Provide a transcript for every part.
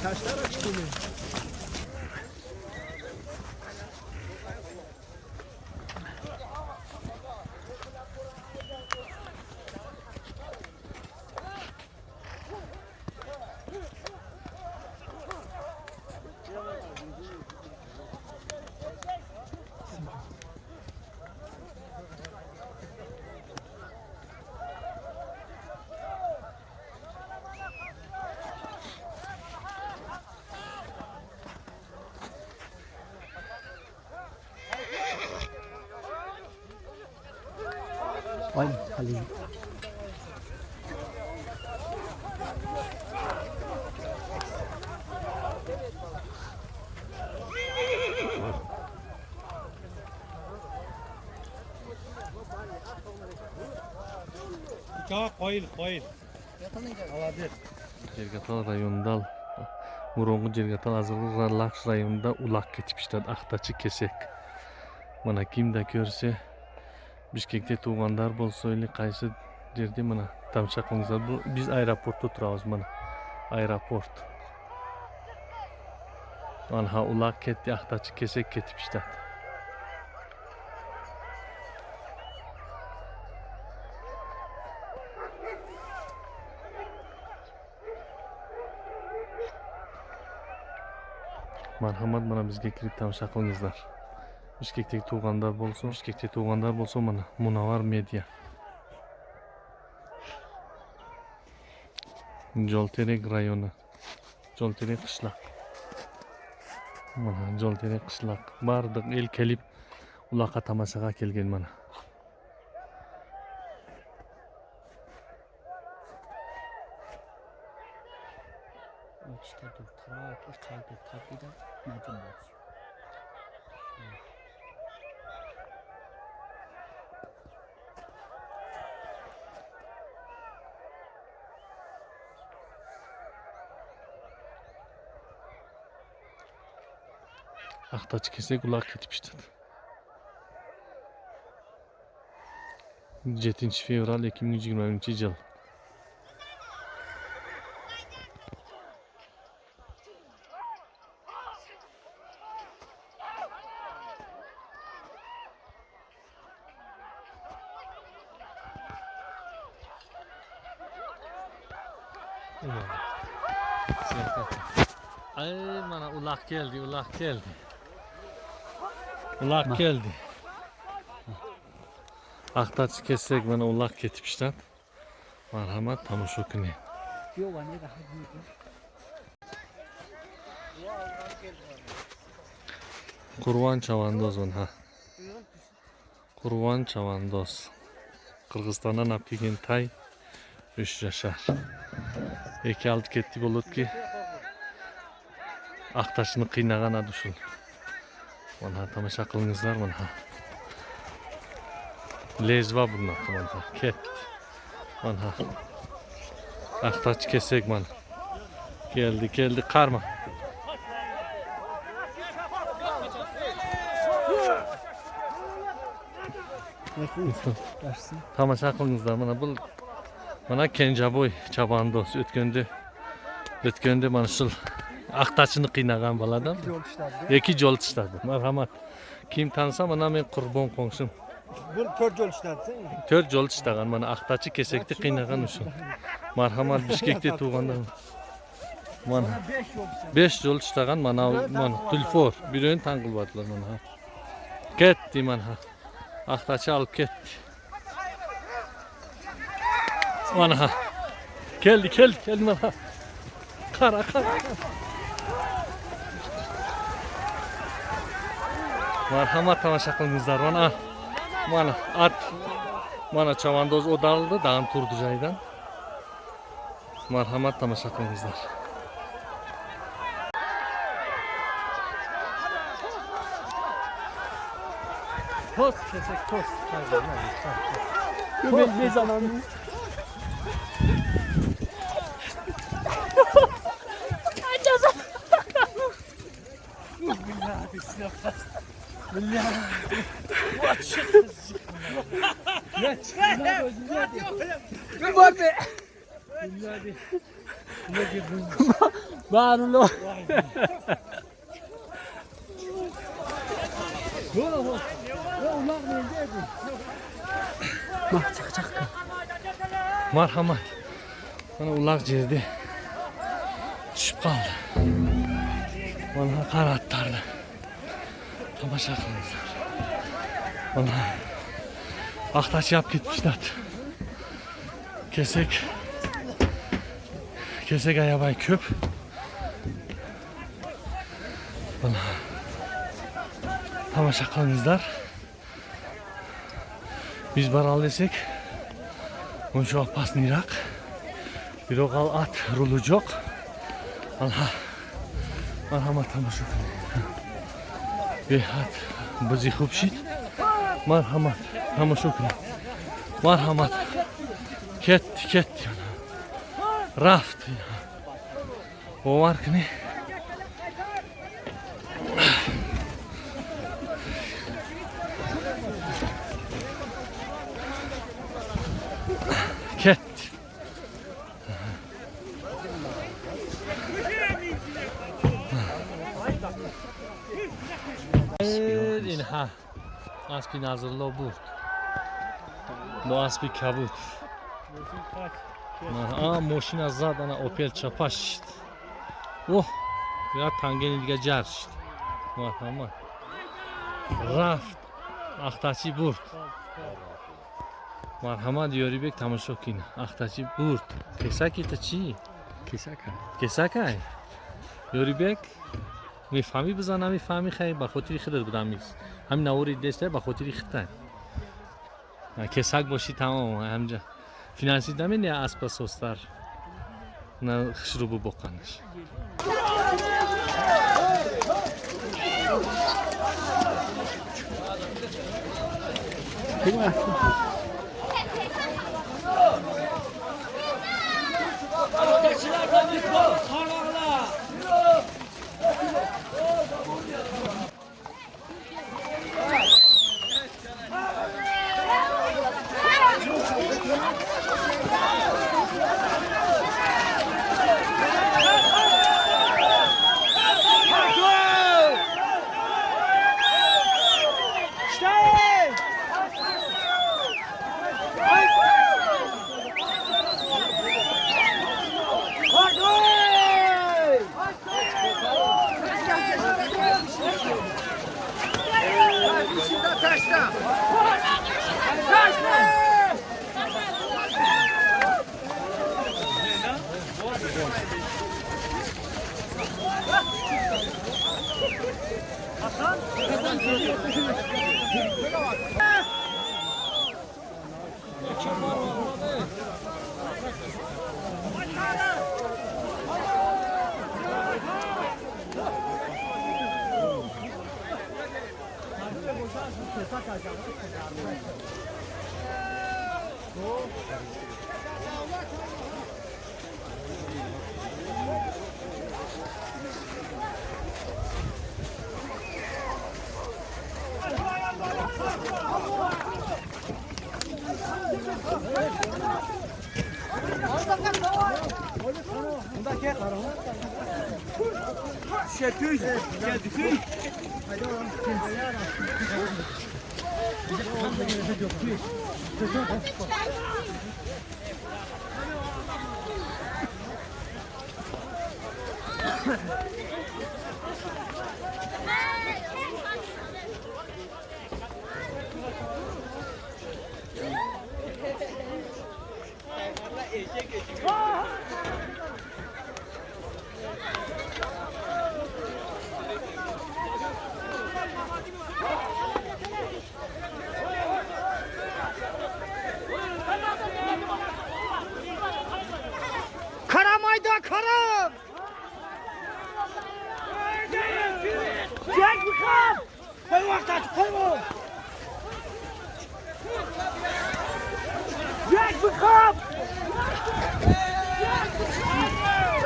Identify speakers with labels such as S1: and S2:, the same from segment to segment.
S1: Taşlar açtı mı? Ay, Halil.
S2: Qo'yil.
S3: Ҷергатол районунда мурунғы Ҷергатол азырғы н.Лахш районунда улак кетипиштер, ақтачы кесек. Мына кимде көрсе, Бишкекте туғандар болсо или кайсы жерде мына тамаша кылыңыздар. Биз аэропортто турабыз, мына аэропорт. Мына улак кетти, ақтачы кесек кетипиштер. Marhamat, mana bizga kirib tomosha qilingizlar. Bishkekdagi tug'anlar bo'lsa, mana Munavvar media. Jo'lterek rayoni. Jo'lterek qishloq. Mana Jo'lterek qishloq. Bardiq el kelib uloqqa tomoshaga kelgan mana. Ақтачы кесек улак кетипишти. 7 fevral 2020 yıl. Ay, mana ulak geldi. Ulak geldi. Ақтачы кесек mana ulak ketipishdi. Marhamat, tomosha qiling. Qurban chavandoz mana. Qurban chavandoz. Qirg'izistondan olib kelgan tay 3 yashar. 2 olti ketdi bo'libki. Ақтачыны qiynagan adushin. Mana tomosha qilingizlar mana. Lezva bunlar mana. Ketdi. Mana. Ақтачы kesek mana. Keldi qarma. Tomosha qilingizlar mana bu mana Kenjaboy chavandoz o'tganda mana shu Ақтачыны qiynagan boladan 2 yo'l ishladi. Marhamat. Kim tanisa mana men qurbon qo'ng'ishim.
S1: Bu 4 yo'l ishladi.
S3: 4 yo'l ishlagan mana Ақтачы kesekni qiynagan uchun. Marhamat, Bishkekda tug'andan. Mana 5 yo'l ishlagan mana Tulfor birini tan qilibdilar mana. Ketdi mana. Ақтачы olib ketdi. Mana. Keldi mana. Qara. Marhamat, tomosha qilingizlar mana at mana chavandoz o'daldi, dam turdi joyidan. Marhamat, tomosha qilingizlar. Tost kesek.
S2: Ne zaman mı? Barlo.
S3: Marhamat. Mana ular yerda tushib qoldi. Mana qar attardi. Tomosha qilinglar. Mana vaqtacha yab ketibishlar. Kesak ayabay ko'p. Mana tomosha qilinglar. Biz baral desak, uncha opasniroq. Biroq at ruli yo'q. Allah. Marhamat tomosha qiling. Behad bizni xo'pshid. Marhamat tomosha qiling. Marhamat. Ketdi. Raft. Ovarkni. Ketdi. این ها اسبی نظرلا بود با اسبی کبود ماشین از زد انا اوپل چپاش شد اوه یا تنگنی دیگه جر شد مرحمت رفت اختاچی برد مرحمت یاری بک تماشا کن اختاچی برد کساکی تا چی؟ کساکای یاری بک میفهمی بزنم میفهمی خیلی با خاطری خدر بودم نیست همین نوری دسته با خاطری خدر کسک باشی تمام همجا فینانسی دمی نه اسب سوستر نه خشروبو بکنش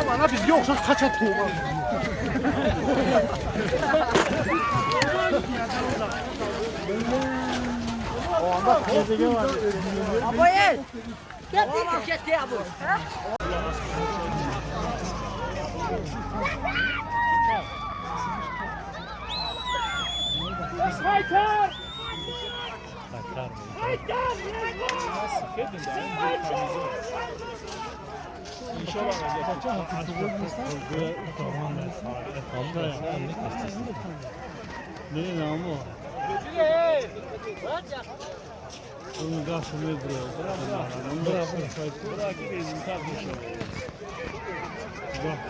S1: Bana biz yoksa kaçak tuğma. O anda gezegen var.
S2: Abayel. Gitti abu. Haytar! Haytar!
S1: Ne namı? Onun karşılığı buraya. Bırak bizim kardeşim. Bak.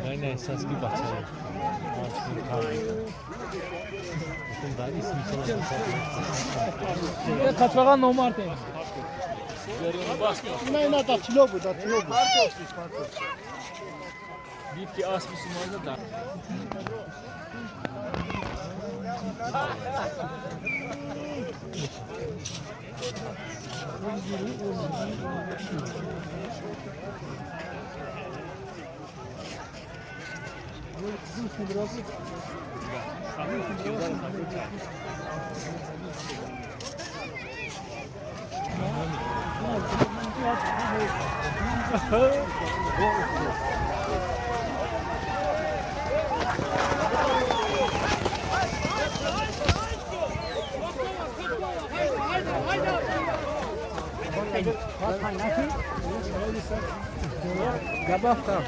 S3: Aynen esas gibi bahçeli.
S1: Kaçmagan nomar değil. Ne da tilo bu da tilo bu.
S4: Bitki as Müslümanı da.
S1: Gabafta.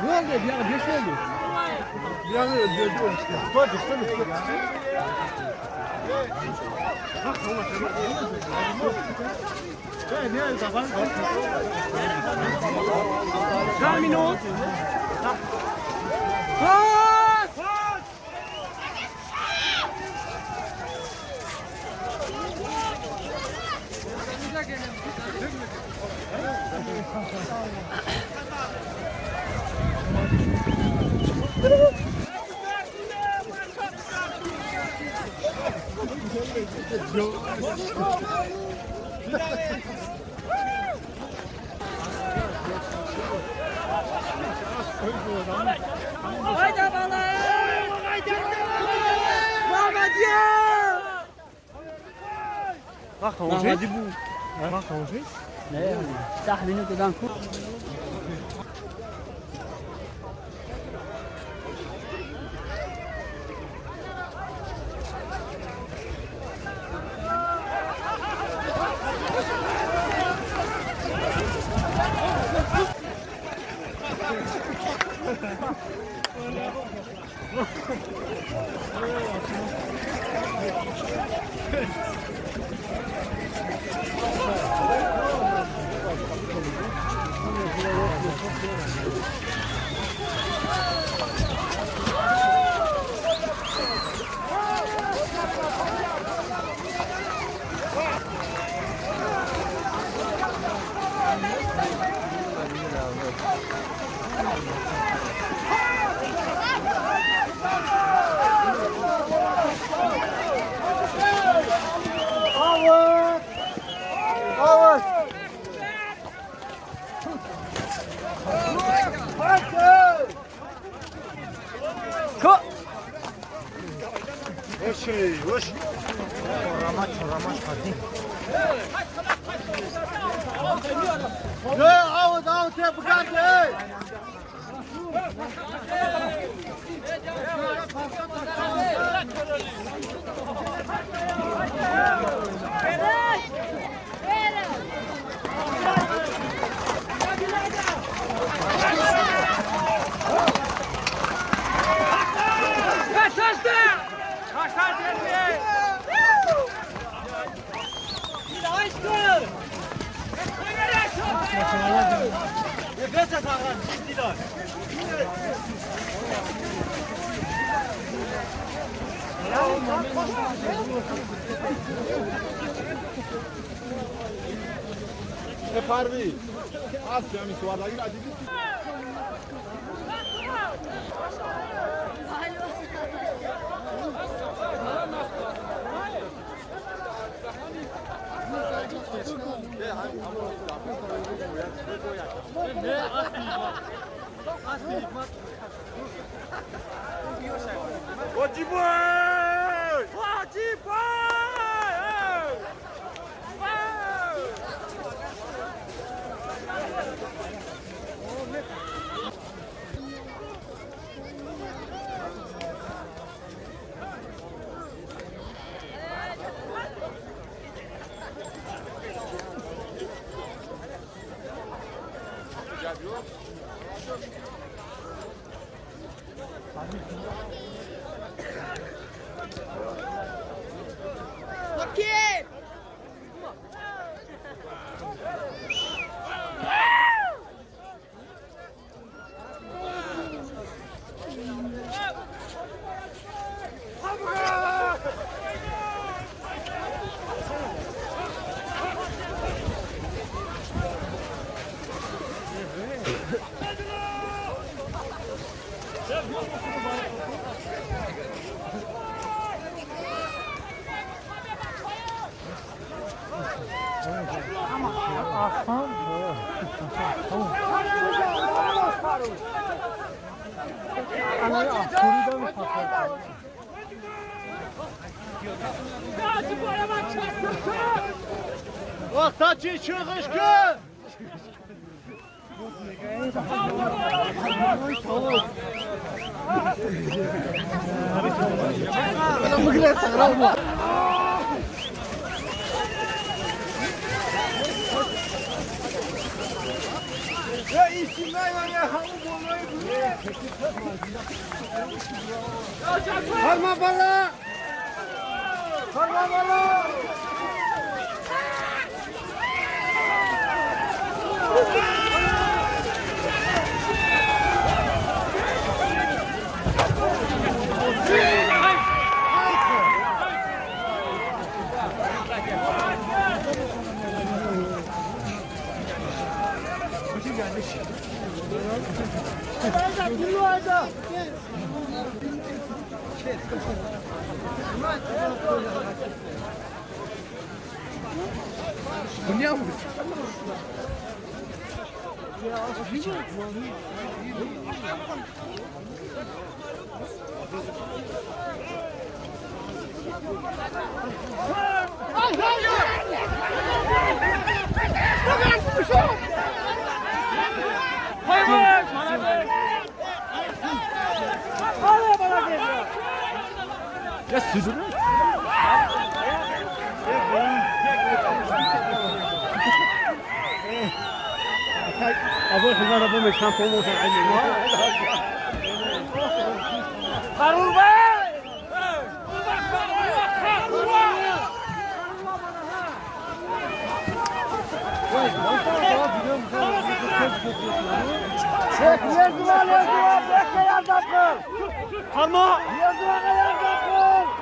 S1: Ne oldu? Bir ara geç oldu. Bir ara öldürdü işte. Koy işte. Bak oğlum. Ne ne zaman? Kaç minut?
S2: Hayda bala! Muhammed ya!
S1: Bak hoje. Hadi bu. Bak hoje.
S2: Ne? Tahmini kudan ku.
S1: şey, hoş. Çorama çıkartayım. Out, bu kadar. É parvi. Ah, se chama isso lá daí, Vaktaçı çıkış kız. Ya isimler var ya, hamur olmayı biliyor. Harma bala! Harma bala! Dünya mı? Ya sürdün mü? أبوي حمار أبوي مش كان فوق وصل عندي. خروبة. شيخ يزوال بيك يا دكتور. خرما. يزوال يا دكتور.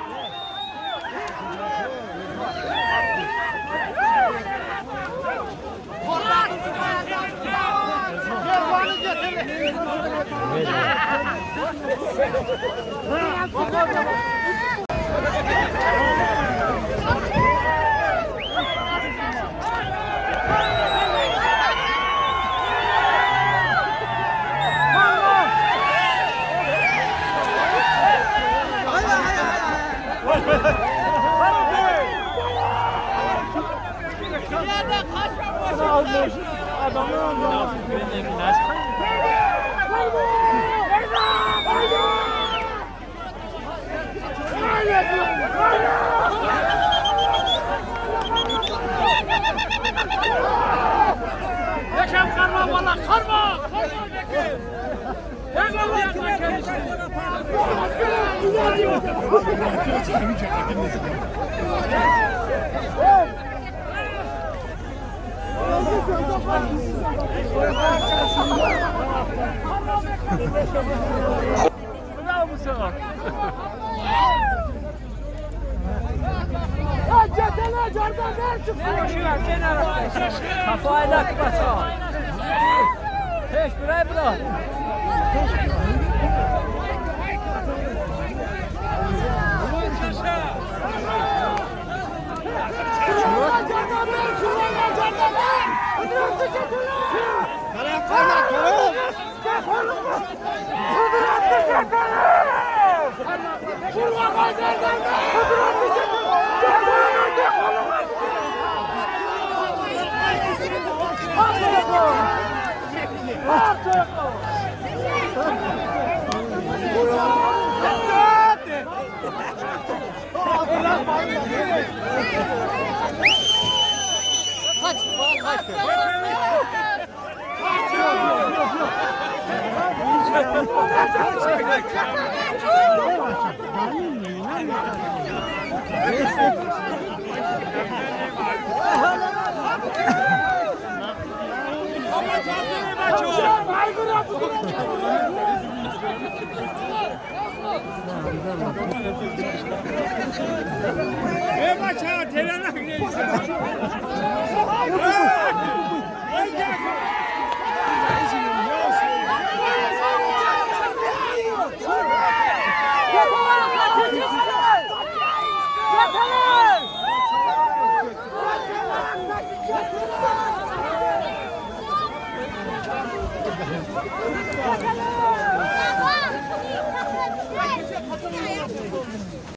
S2: Yaşam karma valla karma. Kafayla kıpaça. Hiç buraya bırak.